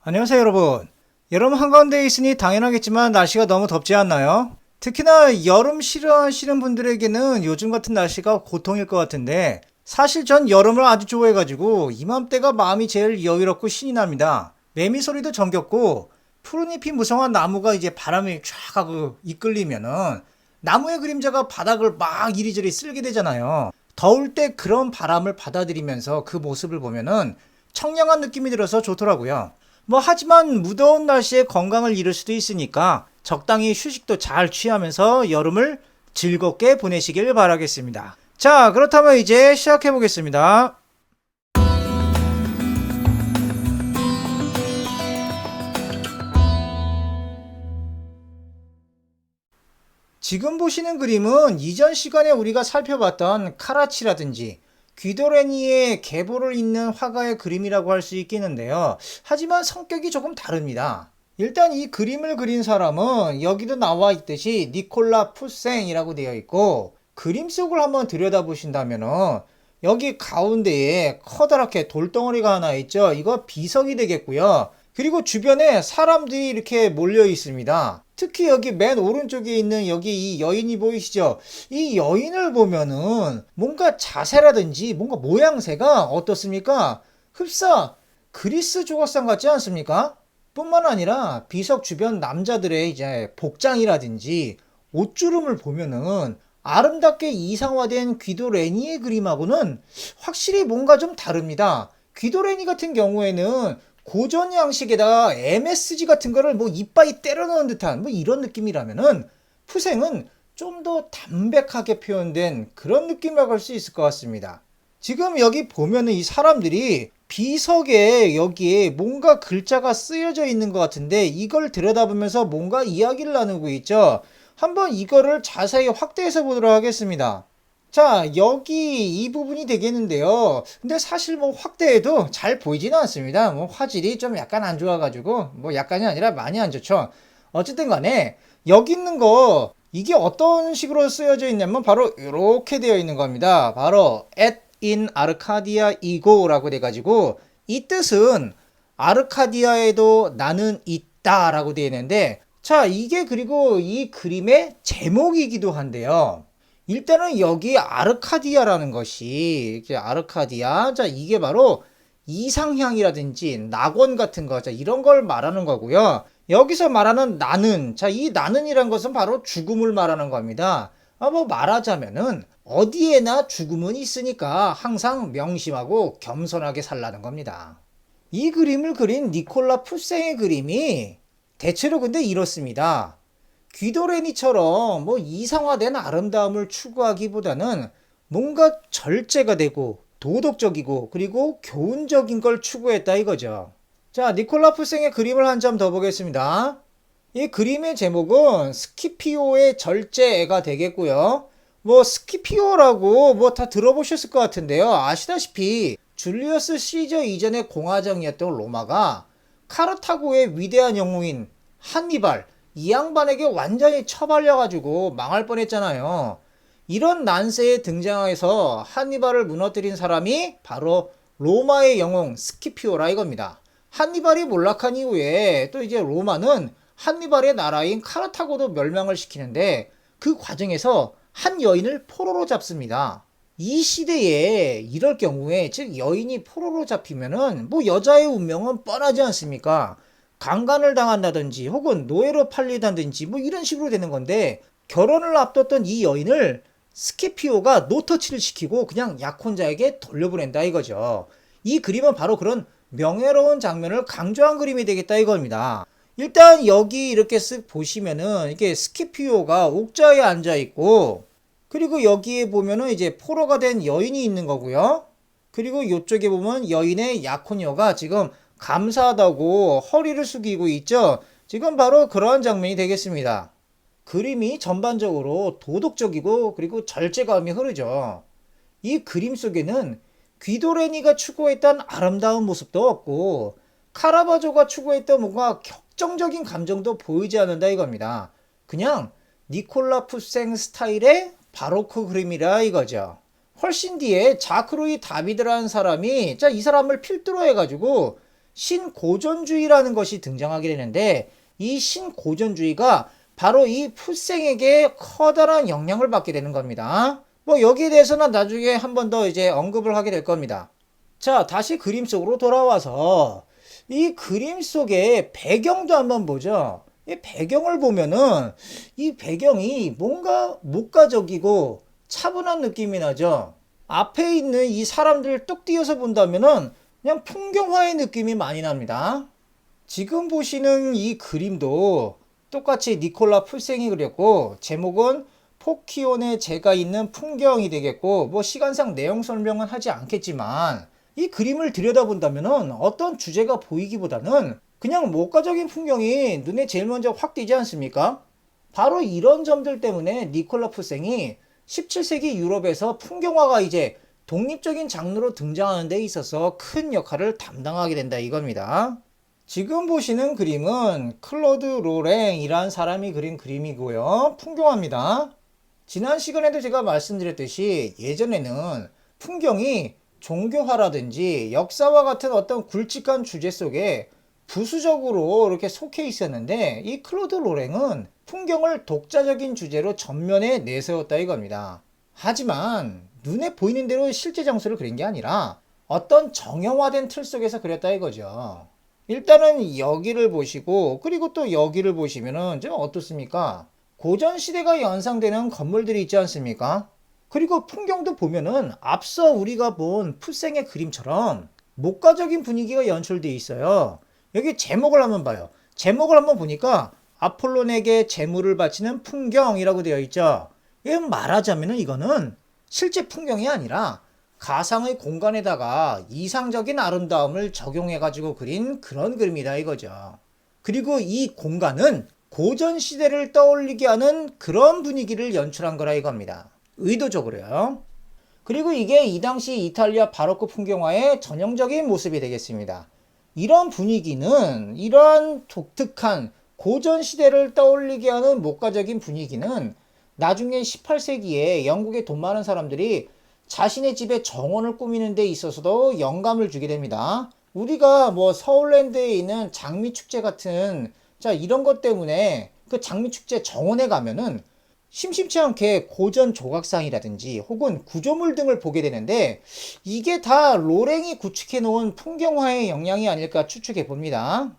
안녕하세요 여러분. 여러분 한가운데 있으니 당연하겠지만 날씨가 너무 덥지 않나요? 특히나 여름 싫어하시는 분들에게는 요즘 같은 날씨가 고통일 것 같은데 사실 전 여름을 아주 좋아해가지고 이맘때가 마음이 제일 여유롭고 신이 납니다. 매미 소리도 정겹고 푸른 잎이 무성한 나무가 이제 바람이 쫙 하고 이끌리면은 나무의 그림자가 바닥을 막 이리저리 쓸게 되잖아요. 더울 때 그런 바람을 받아들이면서 그 모습을 보면은 청량한 느낌이 들어서 좋더라고요. 하지만 무더운 날씨에 건강을 잃을 수도 있으니까 적당히 휴식도 잘 취하면서 여름을 즐겁게 보내시길 바라겠습니다. 자, 그렇다면 이제 시작해 보겠습니다. 지금 보시는 그림은 이전 시간에 우리가 살펴봤던 카라치라든지 귀도레니의 계보를 잇는 화가의 그림이라고 할 수 있겠는데요. 하지만 성격이 조금 다릅니다. 일단 이 그림을 그린 사람은 여기도 나와 있듯이 니콜라 푸생이라고 되어 있고, 그림 속을 한번 들여다보신다면은 여기 가운데에 커다랗게 돌덩어리가 하나 있죠. 이거 비석이 되겠고요. 그리고 주변에 사람들이 이렇게 몰려 있습니다. 특히 여기 맨 오른쪽에 있는 여기 이 여인이 보이시죠? 이 여인을 보면은 뭔가 자세라든지 뭔가 모양새가 어떻습니까? 흡사 그리스 조각상 같지 않습니까? 뿐만 아니라 비석 주변 남자들의 이제 복장이라든지 옷주름을 보면은 아름답게 이상화된 귀도레니의 그림하고는 확실히 뭔가 좀 다릅니다. 귀도레니 같은 경우에는 고전 양식에다가 MSG 같은 거를 이빠이 때려 넣은 듯한 이런 느낌이라면은 푸생은 좀 더 담백하게 표현된 그런 느낌이라고 할 수 있을 것 같습니다. 지금 여기 보면은 이 사람들이 비석에 여기에 뭔가 글자가 쓰여져 있는 것 같은데 이걸 들여다보면서 뭔가 이야기를 나누고 있죠. 한번 이거를 자세히 확대해서 보도록 하겠습니다. 자, 여기 이 부분이 되겠는데요. 근데 사실 확대해도 잘 보이지는 않습니다. 화질이 좀 약간 안 좋아가지고, 약간이 아니라 많이 안 좋죠. 어쨌든 간에, 여기 있는 거, 이게 어떤 식으로 쓰여져 있냐면 바로 이렇게 되어 있는 겁니다. 바로 at in Arcadia igo라고 돼가지고, 이 뜻은 아르카디아에도 나는 있다 라고 되어 있는데, 자, 이게 그리고 이 그림의 제목이기도 한데요. 일단은 여기 아르카디아라는 것이 이게 아르카디아, 자, 이게 바로 이상향이라든지 낙원 같은 거, 자, 이런 걸 말하는 거고요. 여기서 말하는 나는, 자, 이 나는이란 것은 바로 죽음을 말하는 겁니다. 말하자면은 어디에나 죽음은 있으니까 항상 명심하고 겸손하게 살라는 겁니다. 이 그림을 그린 니콜라 푸생의 그림이 대체로 근데 이렇습니다. 귀도레니처럼 이상화된 아름다움을 추구하기보다는 뭔가 절제가 되고 도덕적이고 그리고 교훈적인 걸 추구했다 이거죠. 자, 니콜라 푸생의 그림을 한 점 더 보겠습니다. 이 그림의 제목은 스키피오의 절제가 되겠고요. 스키피오라고 다 들어보셨을 것 같은데요. 아시다시피 줄리어스 시저 이전의 공화정이었던 로마가 카르타고의 위대한 영웅인 한니발, 이 양반에게 완전히 처발려가지고 망할 뻔했잖아요. 이런 난세에 등장해서 한니발을 무너뜨린 사람이 바로 로마의 영웅 스키피오라 이겁니다. 한니발이 몰락한 이후에 또 이제 로마는 한니발의 나라인 카르타고도 멸망을 시키는데 그 과정에서 한 여인을 포로로 잡습니다. 이 시대에 이럴 경우에 즉 여인이 포로로 잡히면은 여자의 운명은 뻔하지 않습니까? 강간을 당한다든지 혹은 노예로 팔리다든지 이런 식으로 되는 건데 결혼을 앞뒀던 이 여인을 스키피오가 노터치를 시키고 그냥 약혼자에게 돌려보낸다 이거죠. 이 그림은 바로 그런 명예로운 장면을 강조한 그림이 되겠다 이겁니다. 일단 여기 이렇게 쓱 보시면은 이게 스키피오가 옥자에 앉아 있고 그리고 여기에 보면은 이제 포로가 된 여인이 있는 거고요. 그리고 이쪽에 보면 여인의 약혼녀가 지금 감사하다고 허리를 숙이고 있죠. 지금 바로 그러한 장면이 되겠습니다. 그림이 전반적으로 도덕적이고 그리고 절제감이 흐르죠. 이 그림 속에는 귀도레니가 추구했던 아름다운 모습도 없고 카라바조가 추구했던 뭔가 격정적인 감정도 보이지 않는다 이겁니다. 그냥 니콜라 푸생 스타일의 바로크 그림이라 이거죠. 훨씬 뒤에 자크로이 다비드라는 사람이 이 사람을 필두로 해가지고 신고전주의라는 것이 등장하게 되는데 이 신고전주의가 바로 이 풋생에게 커다란 영향을 받게 되는 겁니다. 뭐 여기에 대해서는 나중에 한 번 더 이제 언급을 하게 될 겁니다. 자, 다시 그림 속으로 돌아와서 이 그림 속의 배경도 한번 보죠. 이 배경을 보면은 이 배경이 뭔가 목가적이고 차분한 느낌이 나죠. 앞에 있는 이 사람들을 뚝 띄어서 본다면은 그냥 풍경화의 느낌이 많이 납니다. 지금 보시는 이 그림도 똑같이 니콜라 풀생이 그렸고 제목은 포키온의 제가 있는 풍경이 되겠고 뭐 시간상 내용 설명은 하지 않겠지만 이 그림을 들여다본다면은 어떤 주제가 보이기보다는 그냥 목가적인 풍경이 눈에 제일 먼저 확 띄지 않습니까? 바로 이런 점들 때문에 니콜라 풀생이 17세기 유럽에서 풍경화가 이제 독립적인 장르로 등장하는 데 있어서 큰 역할을 담당하게 된다 이겁니다. 지금 보시는 그림은 클로드 로랭이란 사람이 그린 그림이고요. 풍경화입니다. 지난 시간에도 제가 말씀드렸듯이 예전에는 풍경이 종교화라든지 역사와 같은 어떤 굵직한 주제 속에 부수적으로 이렇게 속해 있었는데 이 클로드 로랭은 풍경을 독자적인 주제로 전면에 내세웠다 이겁니다. 하지만 눈에 보이는 대로 실제 장소를 그린 게 아니라 어떤 정형화된 틀 속에서 그렸다 이거죠. 일단은 여기를 보시고 그리고 또 여기를 보시면은 좀 어떻습니까? 고전 시대가 연상되는 건물들이 있지 않습니까? 그리고 풍경도 보면은 앞서 우리가 본 풋생의 그림처럼 목가적인 분위기가 연출되어 있어요. 여기 제목을 한번 봐요. 제목을 한번 보니까 아폴론에게 제물을 바치는 풍경이라고 되어 있죠. 이거 말하자면은 이거는 실제 풍경이 아니라 가상의 공간에다가 이상적인 아름다움을 적용해가지고 그린 그런 그림이다 이거죠. 그리고 이 공간은 고전 시대를 떠올리게 하는 그런 분위기를 연출한 거라 이겁니다. 의도적으로요. 그리고 이게 이 당시 이탈리아 바로크 풍경화의 전형적인 모습이 되겠습니다. 이런 분위기는 이러한 독특한 고전 시대를 떠올리게 하는 목가적인 분위기는 나중에 18세기에 영국의 돈 많은 사람들이 자신의 집에 정원을 꾸미는 데 있어서도 영감을 주게 됩니다. 우리가 뭐 서울랜드에 있는 장미축제 같은 이런 것 때문에 그 장미축제 정원에 가면은 심심치 않게 고전 조각상이라든지 혹은 구조물 등을 보게 되는데 이게 다 로랭이 구축해 놓은 풍경화의 영향이 아닐까 추측해 봅니다.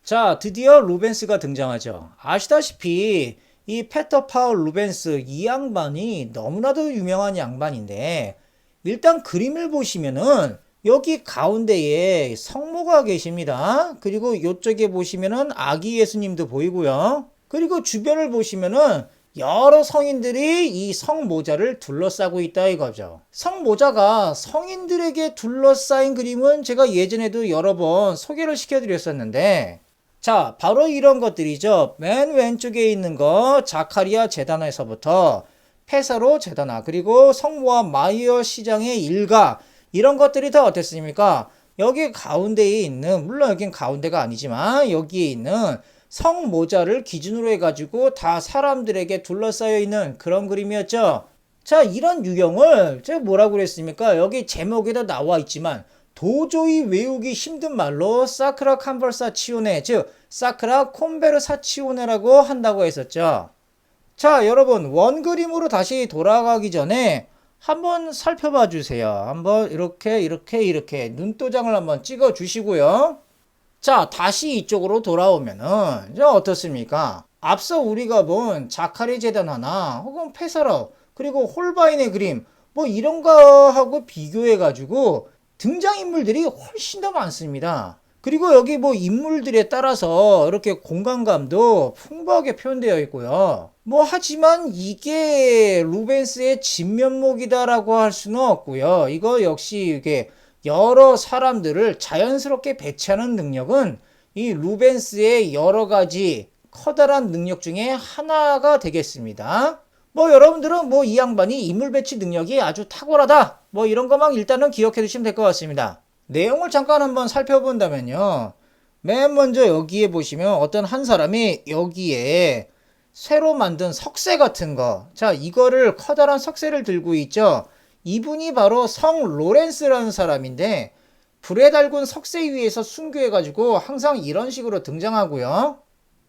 자, 드디어 루벤스가 등장하죠. 아시다시피 이 페터 파울 루벤스 이 양반이 너무나도 유명한 양반인데 일단 그림을 보시면은 여기 가운데에 성모가 계십니다. 그리고 이쪽에 보시면은 아기 예수님도 보이고요. 그리고 주변을 보시면은 여러 성인들이 이 성모자를 둘러싸고 있다 이거죠. 성모자가 성인들에게 둘러싸인 그림은 제가 예전에도 여러 번 소개를 시켜드렸었는데 자, 바로 이런 것들이죠. 맨 왼쪽에 있는 거 자카리아 제단에서부터 페사로 제단아 그리고 성모와 마이어 시장의 일가 이런 것들이 다 어땠습니까? 여기 가운데에 있는 물론 여긴 가운데가 아니지만 여기에 있는 성모자를 기준으로 해가지고 다 사람들에게 둘러싸여 있는 그런 그림이었죠. 자, 이런 유형을 제가 뭐라고 그랬습니까? 여기 제목에도 나와 있지만 도저히 외우기 힘든 말로 사크라 칸버사치오네 즉 사크라 콤베르사치오네라고 한다고 했었죠. 자, 여러분 원그림으로 다시 돌아가기 전에 한번 살펴봐 주세요. 한번 이렇게 눈도장을 한번 찍어 주시고요. 자, 다시 이쪽으로 돌아오면은 이제 어떻습니까? 앞서 우리가 본 자카리 제단 하나 혹은 페사로 그리고 홀바인의 그림 뭐 이런 거하고 비교해 가지고 등장인물들이 훨씬 더 많습니다. 그리고 여기 뭐 인물들에 따라서 이렇게 공간감도 풍부하게 표현되어 있고요. 뭐 하지만 이게 루벤스의 진면목이다라고 할 수는 없고요. 이거 역시 이게 여러 사람들을 자연스럽게 배치하는 능력은 이 루벤스의 여러 가지 커다란 능력 중에 하나가 되겠습니다. 뭐 여러분들은 뭐 이 양반이 인물 배치 능력이 아주 탁월하다 뭐 이런 것만 일단은 기억해 두시면 될 것 같습니다. 내용을 잠깐 한번 살펴본다면요. 맨 먼저 여기에 보시면 어떤 한 사람이 여기에 새로 만든 석쇠 같은 거 자 이거를 커다란 석쇠를 들고 있죠. 이분이 바로 성 로렌스라는 사람인데 불에 달군 석쇠 위에서 순교해가지고 항상 이런 식으로 등장하고요.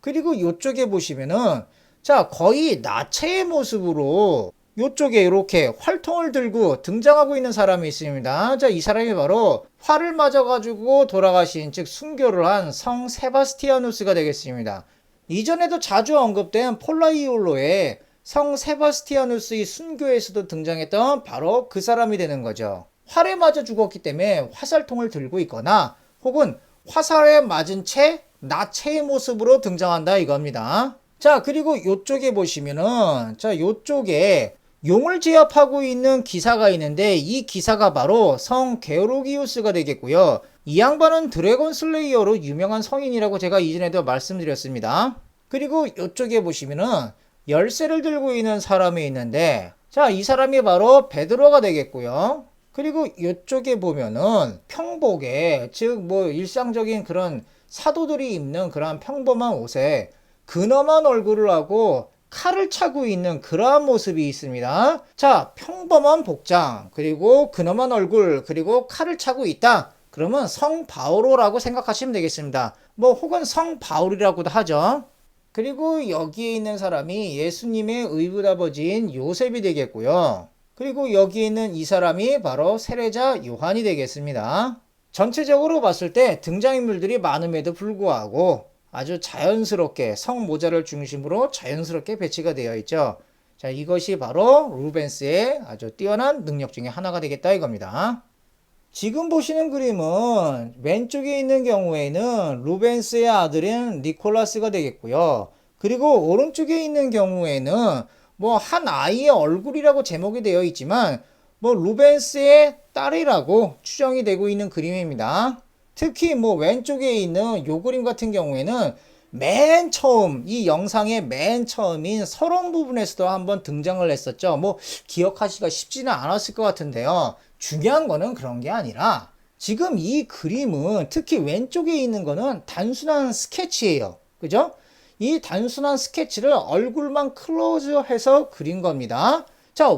그리고 이쪽에 보시면은 자 거의 나체의 모습으로 이쪽에 이렇게 활통을 들고 등장하고 있는 사람이 있습니다. 자, 이 사람이 바로 활을 맞아가지고 돌아가신 즉 순교를 한 성 세바스티아누스가 되겠습니다. 이전에도 자주 언급된 폴라이올로의 성 세바스티아누스의 순교에서도 등장했던 바로 그 사람이 되는 거죠. 활에 맞아 죽었기 때문에 화살통을 들고 있거나 혹은 화살에 맞은 채 나체의 모습으로 등장한다 이겁니다. 자, 그리고 이쪽에 보시면은 자, 이쪽에 용을 제압하고 있는 기사가 있는데 이 기사가 바로 성 게오르기우스가 되겠고요. 이 양반은 드래곤 슬레이어로 유명한 성인이라고 제가 이전에도 말씀드렸습니다. 그리고 이쪽에 보시면은 열쇠를 들고 있는 사람이 있는데 자, 이 사람이 바로 베드로가 되겠고요. 그리고 이쪽에 보면은 평복에 즉 뭐 일상적인 그런 사도들이 입는 그런 평범한 옷에 근엄한 얼굴을 하고 칼을 차고 있는 그러한 모습이 있습니다. 자, 평범한 복장, 그리고 근엄한 얼굴, 그리고 칼을 차고 있다. 그러면 성 바오로라고 생각하시면 되겠습니다. 뭐 혹은 성 바울이라고도 하죠. 그리고 여기에 있는 사람이 예수님의 의붓아버지인 요셉이 되겠고요. 그리고 여기 있는 이 사람이 바로 세례자 요한이 되겠습니다. 전체적으로 봤을 때 등장인물들이 많음에도 불구하고 아주 자연스럽게 성 모자를 중심으로 자연스럽게 배치가 되어 있죠. 자, 이것이 바로 루벤스의 아주 뛰어난 능력 중에 하나가 되겠다 이겁니다. 지금 보시는 그림은 왼쪽에 있는 경우에는 루벤스의 아들인 니콜라스가 되겠고요. 그리고 오른쪽에 있는 경우에는 뭐 한 아이의 얼굴이라고 제목이 되어 있지만 뭐 루벤스의 딸이라고 추정이 되고 있는 그림입니다. 특히 뭐 왼쪽에 있는 요 그림 같은 경우에는 맨 처음 이 영상의 맨 처음인 서론 부분에서도 한번 등장을 했었죠. 뭐 기억하기가 쉽지는 않았을 것 같은데요. 중요한 거는 그런 게 아니라 지금 이 그림은 특히 왼쪽에 있는 거는 단순한 스케치예요. 그죠? 이 단순한 스케치를 얼굴만 클로즈해서 그린 겁니다. 자,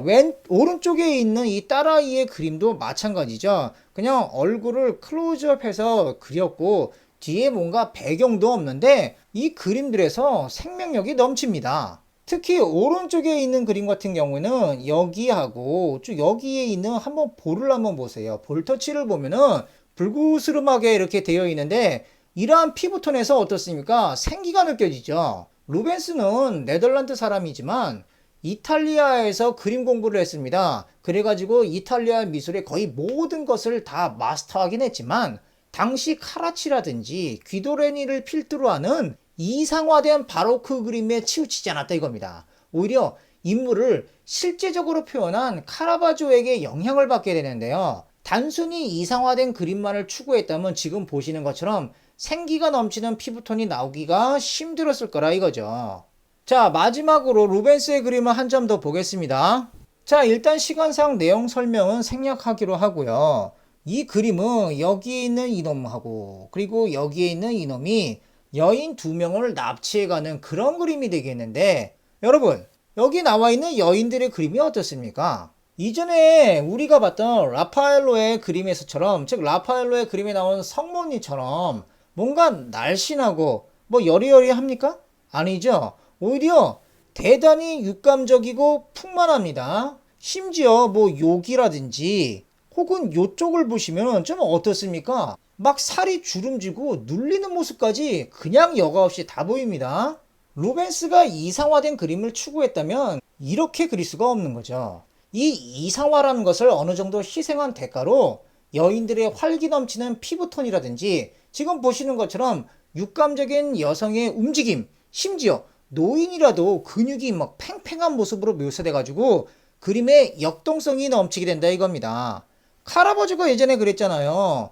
오른쪽에 있는 이 딸아이의 그림도 마찬가지죠. 그냥 얼굴을 클로즈업해서 그렸고 뒤에 뭔가 배경도 없는데 이 그림들에서 생명력이 넘칩니다. 특히 오른쪽에 있는 그림 같은 경우는 여기하고 쭉 여기에 있는 한번 볼을 한번 보세요. 볼 터치를 보면은 불그스름하게 이렇게 되어 있는데 이러한 피부톤에서 어떻습니까? 생기가 느껴지죠. 루벤스는 네덜란드 사람이지만 이탈리아에서 그림 공부를 했습니다. 그래가지고 이탈리아 미술의 거의 모든 것을 다 마스터하긴 했지만 당시 카라치라든지 귀도레니를 필두로 하는 이상화된 바로크 그림에 치우치지 않았다 이겁니다. 오히려 인물을 실제적으로 표현한 카라바조에게 영향을 받게 되는데요. 단순히 이상화된 그림만을 추구했다면 지금 보시는 것처럼 생기가 넘치는 피부톤이 나오기가 힘들었을 거라 이거죠. 자, 마지막으로 루벤스의 그림을 한 점 더 보겠습니다. 자, 일단 시간상 내용 설명은 생략하기로 하고요. 이 그림은 여기에 있는 이놈하고 그리고 여기에 있는 이놈이 여인 두 명을 납치해가는 그런 그림이 되겠는데 여러분, 여기 나와 있는 여인들의 그림이 어떻습니까? 이전에 우리가 봤던 라파엘로의 그림에서처럼 즉 라파엘로의 그림에 나온 성모니처럼 뭔가 날씬하고 뭐 여리여리합니까? 아니죠. 오히려 대단히 육감적이고 풍만합니다. 심지어 뭐 욕이라든지 혹은 요쪽을 보시면 좀 어떻습니까? 막 살이 주름지고 눌리는 모습까지 그냥 여과 없이 다 보입니다. 루벤스가 이상화된 그림을 추구했다면 이렇게 그릴 수가 없는 거죠. 이 이상화라는 것을 어느 정도 희생한 대가로 여인들의 활기 넘치는 피부톤이라든지 지금 보시는 것처럼 육감적인 여성의 움직임, 심지어 노인이라도 근육이 막 팽팽한 모습으로 묘사돼 가지고 그림의 역동성이 넘치게 된다 이겁니다. 카라바조가 예전에 그랬잖아요.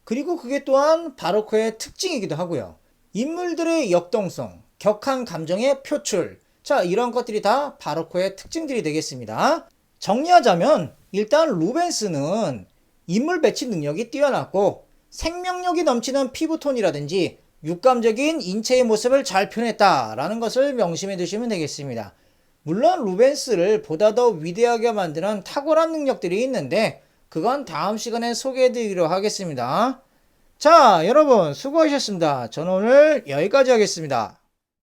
그리고 그게 또한 바로크의 특징이기도 하고요. 인물들의 역동성, 격한 감정의 표출, 자, 이런 것들이 다 바로크의 특징들이 되겠습니다. 정리하자면 일단 루벤스는 인물 배치 능력이 뛰어났고 생명력이 넘치는 피부톤이라든지 육감적인 인체의 모습을 잘 표현했다라는 것을 명심해 두시면 되겠습니다. 물론 루벤스를 보다 더 위대하게 만드는 탁월한 능력들이 있는데 그건 다음 시간에 소개해드리도록 하겠습니다. 자, 여러분 수고하셨습니다. 저는 오늘 여기까지 하겠습니다.